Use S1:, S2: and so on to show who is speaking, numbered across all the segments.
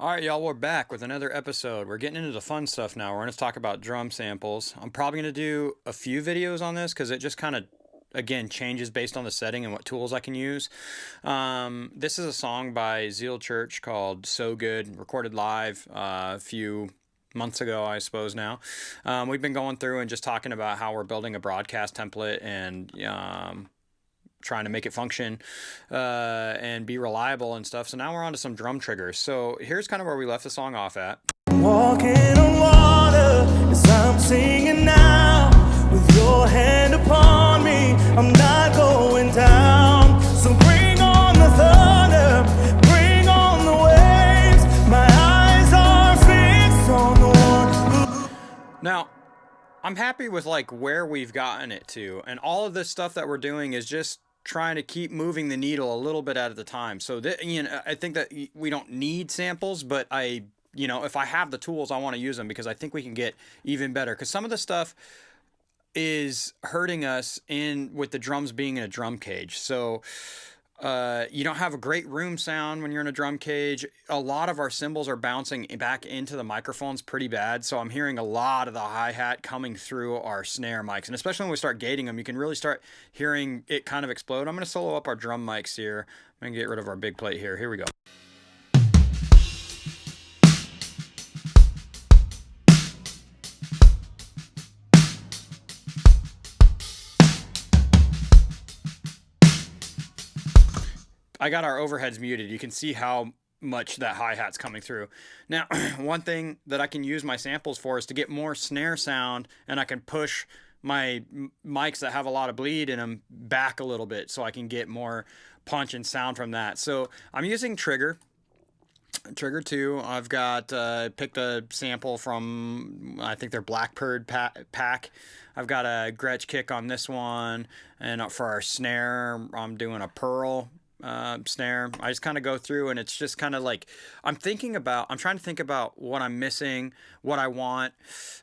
S1: All right, y'all, we're back with another episode. We're getting into the fun stuff now. We're going to talk about drum samples. I'm probably going to do a few videos on this because it just kind of, again, changes based on the setting and what tools I can use. This is a song by Zeal Church called So Good, recorded live a few months ago, I suppose now. We've been going through and just talking about how we're building a broadcast template and trying to make it function and be reliable and stuff. So now we're on to some drum triggers. So here's kind of where we left the song off at.
S2: Walking on water as I'm singing now, with your hand upon me, I'm not going down. So bring on the thunder, bring on the waves. My eyes are fixed on the one.
S1: Now, I'm happy with like where we've gotten it to, and all of this stuff that we're doing is just trying to keep moving the needle a little bit at a time. So I think that we don't need samples, but if I have the tools, I want to use them because I think we can get even better. Because some of the stuff is hurting us with the drums being in a drum cage. So you don't have a great room sound when you're in a drum cage. A lot of our cymbals are bouncing back into the microphones pretty bad. So I'm hearing a lot of the hi-hat coming through our snare mics. And especially when we start gating them, you can really start hearing it kind of explode. I'm going to solo up our drum mics here. I'm going to get rid of our big plate here. Here we go. I got our overheads muted. You can see how much that hi-hat's coming through. Now, one thing that I can use my samples for is to get more snare sound, and I can push my mics that have a lot of bleed in them back a little bit so I can get more punch and sound from that. So I'm using Trigger 2. I've got picked a sample from, I think they're Blackbird pack. I've got a Gretsch kick on this one, and for our snare, I'm doing a Pearl snare. I just kind of go through, and it's just kind of like I'm trying to think about what I'm missing, what I want,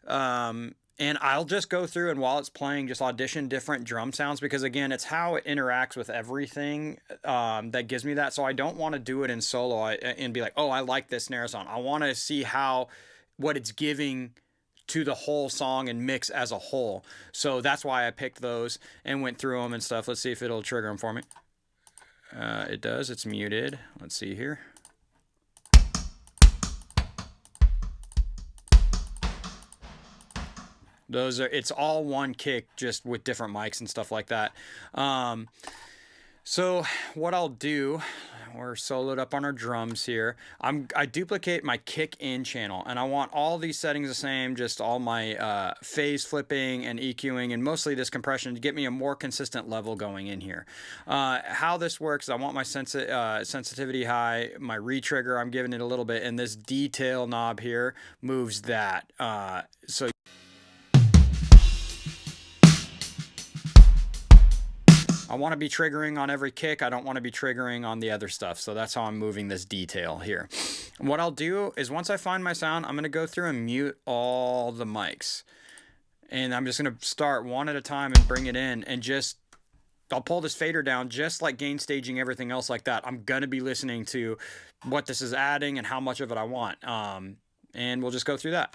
S1: and I'll just go through, and while it's playing, just audition different drum sounds, because again, it's how it interacts with everything that gives me that. So I don't want to do it in solo and be like, oh, I like this snare sound. I want to see what it's giving to the whole song and mix as a whole. So that's why I picked those and went through them and stuff. Let's see if it'll trigger them for me. It does. It's muted. Let's see here. It's all one kick, just with different mics and stuff like that. So what I'll do, we're soloed up on our drums here. I duplicate my kick in channel, and I want all these settings the same, just all my phase flipping and EQing, and mostly this compression to get me a more consistent level going in here. How this works, I want my sensitivity high, my re-trigger, I'm giving it a little bit, and this detail knob here moves that. So I want to be triggering on every kick. I don't want to be triggering on the other stuff. So that's how I'm moving this detail here. And what I'll do is once I find my sound, I'm going to go through and mute all the mics. And I'm just going to start one at a time and bring it in, and I'll pull this fader down just like gain staging everything else like that. I'm going to be listening to what this is adding and how much of it I want. And we'll just go through that.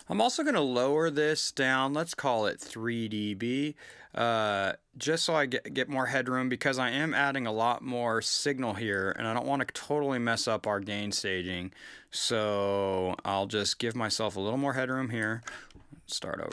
S1: I'm also going to lower this down, let's call it 3 dB, just so I get more headroom, because I am adding a lot more signal here, and I don't want to totally mess up our gain staging. So I'll just give myself a little more headroom here. Start over.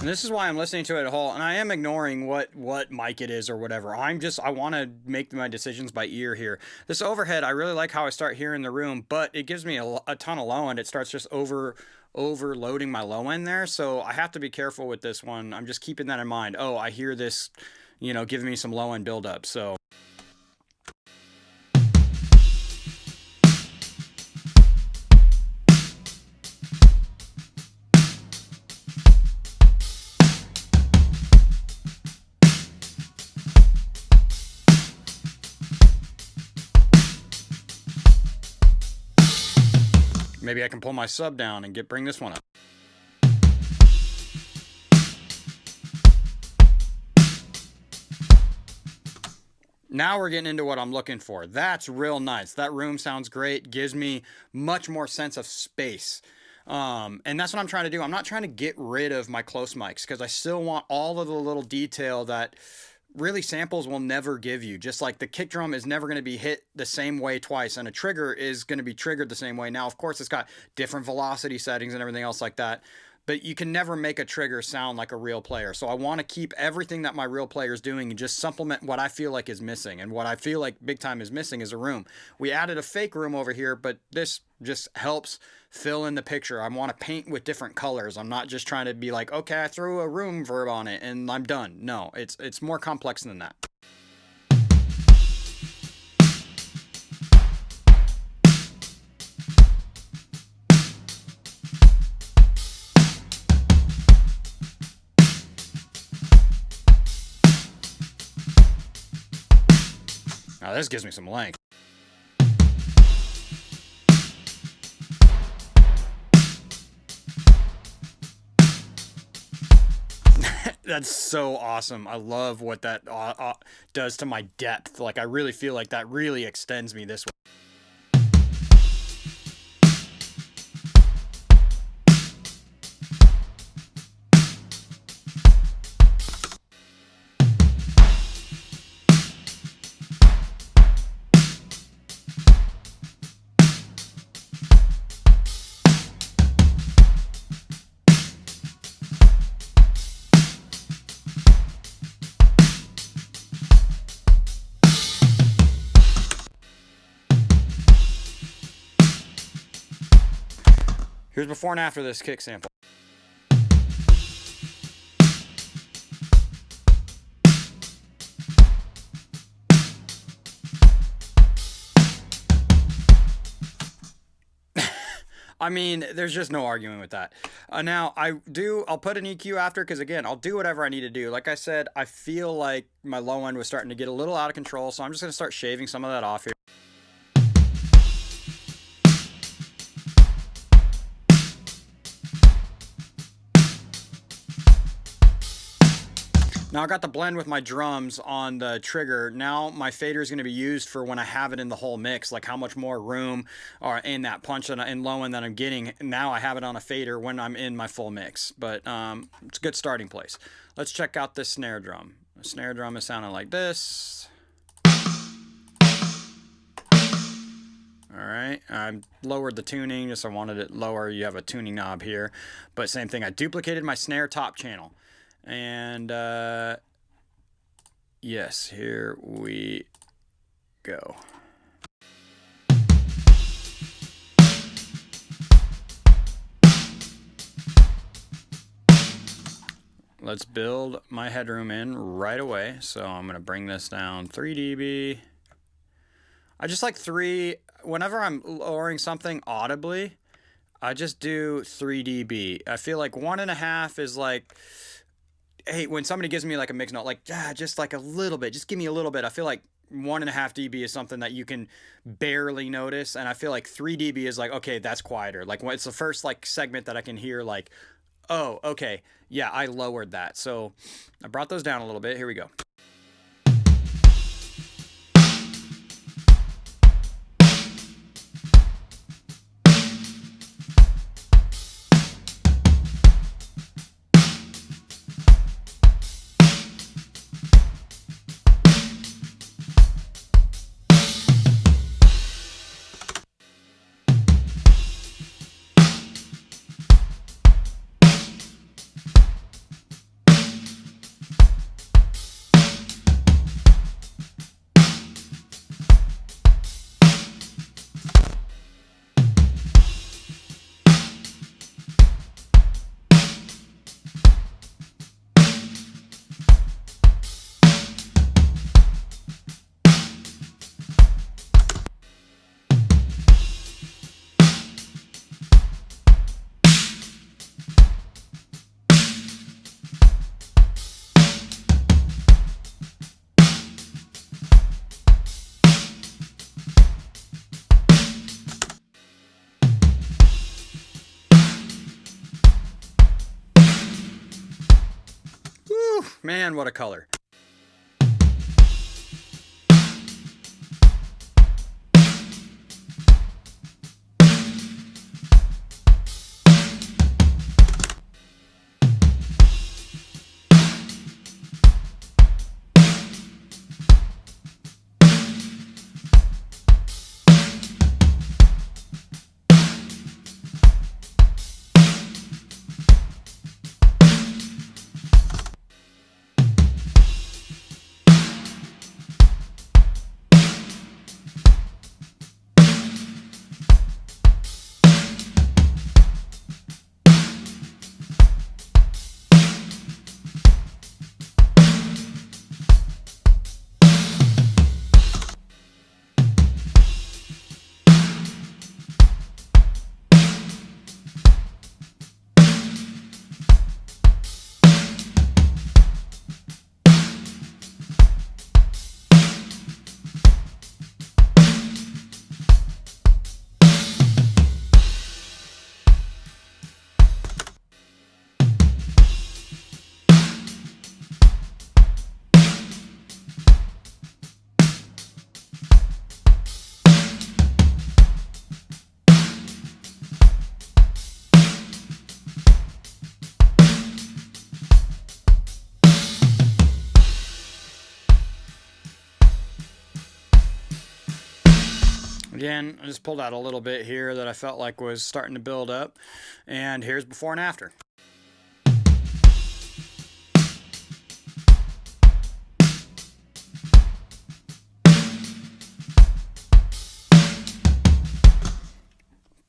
S1: And this is why I'm listening to it whole, and I am ignoring what mic it is or whatever. I want to make my decisions by ear here. This overhead, I really like how I start hearing the room, but it gives me a ton of low end. It starts just overloading my low end there, so I have to be careful with this one. I'm just keeping that in mind. Oh, I hear this, giving me some low end buildup. So. Maybe I can pull my sub down and bring this one up. Now we're getting into what I'm looking for. That's real nice. That room sounds great. Gives me much more sense of space. And that's what I'm trying to do. I'm not trying to get rid of my close mics because I still want all of the little detail that really samples will never give you. Just like the kick drum is never going to be hit the same way twice, and a trigger is going to be triggered the same way. Now, of course, it's got different velocity settings and everything else like that, but you can never make a trigger sound like a real player. So I want to keep everything that my real player is doing and just supplement what I feel like is missing. And what I feel like big time is missing is a room. We added a fake room over here, but this just helps fill in the picture. I want to paint with different colors. I'm not just trying to be like, okay, I threw a room verb on it and I'm done. No, it's more complex than that. Now this gives me some length. That's so awesome. I love what that does to my depth. Like, I really feel like that really extends me this way. Here's before and after this kick sample. I mean, there's just no arguing with that. Now, I'll put an EQ after because, again, I'll do whatever I need to do. Like I said, I feel like my low end was starting to get a little out of control, so I'm just going to start shaving some of that off here. Now I got the blend with my drums on the trigger. Now my fader is going to be used for when I have it in the whole mix, like how much more room or in that punch and low end that I'm getting. Now I have it on a fader when I'm in my full mix, but it's a good starting place. Let's check out this snare drum. The snare drum is sounding like this. All right, I lowered the tuning, just I wanted it lower. You have a tuning knob here, but same thing. I duplicated my snare top channel. And yes, here we go. Let's build my headroom in right away. So I'm going to bring this down 3 dB. I just like 3. Whenever I'm lowering something audibly, I just do 3 dB. I feel like 1.5 is like, hey, when somebody gives me like a mix note, like, just like a little bit, just give me a little bit. I feel like 1.5 dB is something that you can barely notice. And I feel like 3 dB is like, okay, that's quieter. Like when it's the first like segment that I can hear like, oh, okay, yeah, I lowered that. So I brought those down a little bit. Here we go. Man, what a color. Again, I just pulled out a little bit here that I felt like was starting to build up. And here's before and after.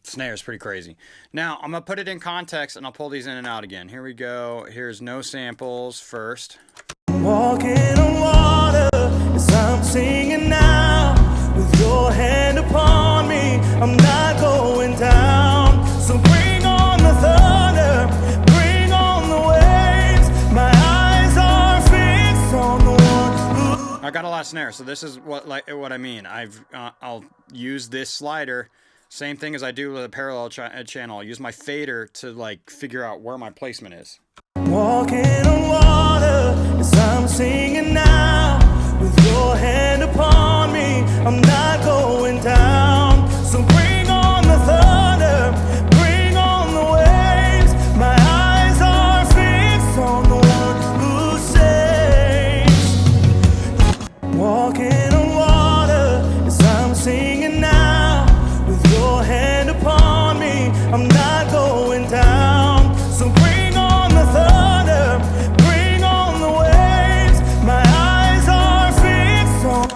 S1: Snare is pretty crazy. Now, I'm going to put it in context and I'll pull these in and out again. Here we go. Here's no samples first.
S2: Walking on water as I'm singing now. With your hand upon me, I'm not going down. So bring on the thunder, bring on the waves. My eyes are fixed on the one who...
S1: I got a lot of snare, so this is what I mean. I'll use this slider, same thing as I do with a parallel channel. I'll use my fader to like figure out where my placement is.
S2: Walking on water as I'm singing now. With your hand upon me, I'm not going down. So bring on the thunder, bring on the waves. My eyes are fixed on the one who saves. Walking on water as I'm singing now. With your hand upon me, I'm not going down. So bring on the thunder, bring on the waves. My eyes are fixed on.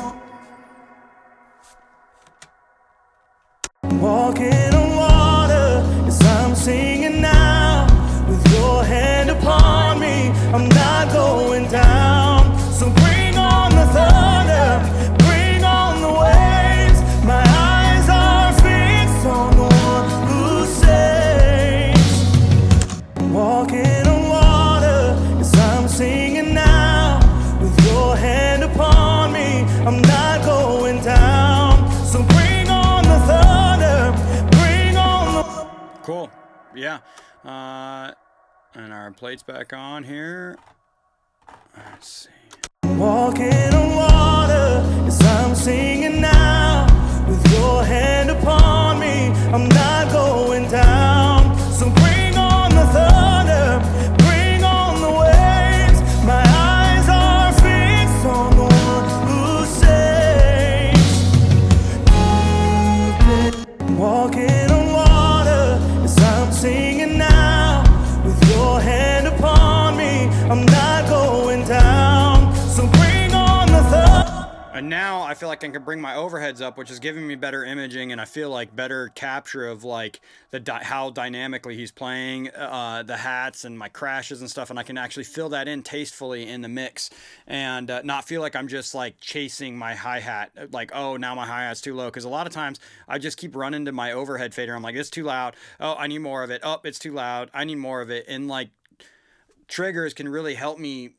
S2: Walking on water as I'm singing now. With your hand upon me, I'm not going down. So bring on the thunder, bring on the waves. My eyes are fixed on the one who saves. Walking on water as I'm singing now. With your hand upon me, I'm not going down. So bring on the thunder, bring on the...
S1: Cool. Yeah. And our plate's back on here. Let's see.
S2: Walking on water as I'm singing now. With your hand upon me, I'm not going down. So bring on the thunder, bring on the waves. My eyes are fixed on the one who saves. Walking on water as I'm singing now. With your hand upon me, I'm not going down. So bring on the thunder.
S1: And now I feel like I can bring my overheads up, which is giving me better imaging, and I feel like better capture of like how dynamically he's playing the hats and my crashes and stuff, and I can actually fill that in tastefully in the mix, and not feel like I'm just like chasing my hi-hat, like, oh, now my hi-hat's too low, because a lot of times I just keep running to my overhead fader. I'm like, it's too loud. Oh, I need more of it. Oh, it's too loud. I need more of it. And like triggers can really help me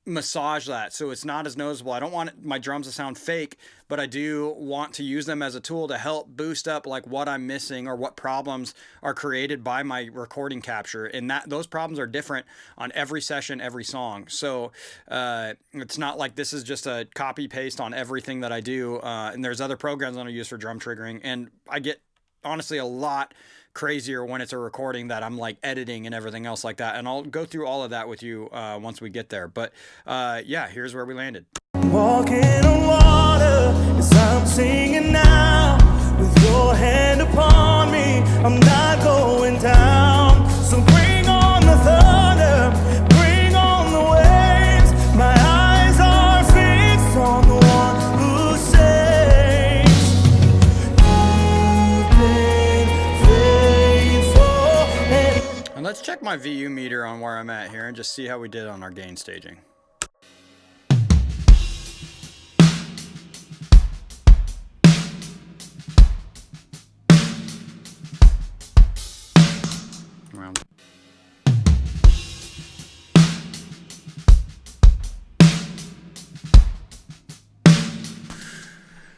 S1: massage that so it's not as noticeable. I don't want my drums to sound fake, but I do want to use them as a tool to help boost up like what I'm missing or what problems are created by my recording capture. And that those problems are different on every session, every song. So it's not like this is just a copy paste on everything that I do. And there's other programs that I use for drum triggering, and I get honestly a lot crazier when it's a recording that I'm like editing and everything else like that. And I'll go through all of that with you once we get there. But yeah, here's where we landed.
S2: Walking on water as I'm singing now. With your hand upon me, I'm not going down. So bring on the thunder, bring on the waves. My eyes are fixed on the one who saves. You've been faithful.
S1: And let's check my VU meter on where I'm at here and just see how we did on our gain staging. Around.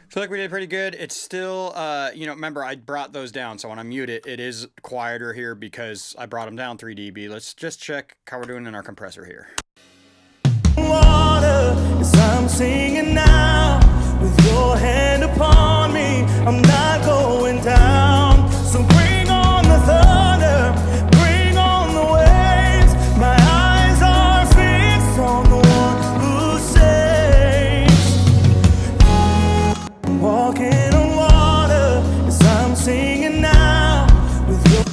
S1: Feel like we did pretty good. It's still, remember I brought those down. So when I mute it, it is quieter here because I brought them down 3 dB. Let's just check how we're doing in our compressor here.
S2: Water as I'm singing now. With your hand upon me, I'm not going down. So bring on the thunder, bring on the waves. My eyes are fixed on the one who saves. Walking on water as I'm singing now. With your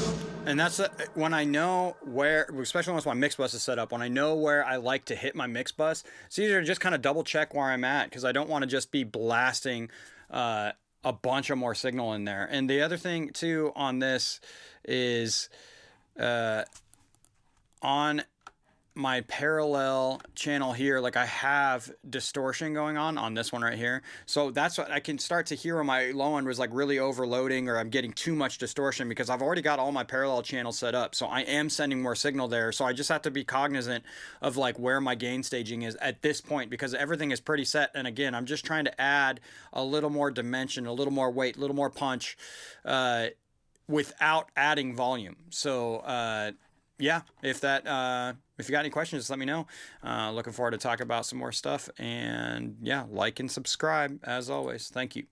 S1: And that's when I know where, especially once my mix bus is set up, when I know where I like to hit my mix bus, it's easier to just kind of double check where I'm at because I don't want to just be blasting a bunch of more signal in there. And the other thing too on this is on my parallel channel here, like I have distortion going on this one right here. So that's what I can start to hear when my low end was like really overloading or I'm getting too much distortion because I've already got all my parallel channels set up. So I am sending more signal there. So I just have to be cognizant of like where my gain staging is at this point because everything is pretty set. And again, I'm just trying to add a little more dimension, a little more weight, a little more punch without adding volume. So yeah, if you got any questions, just let me know. Looking forward to talk about some more stuff. And yeah, like and subscribe as always. Thank you.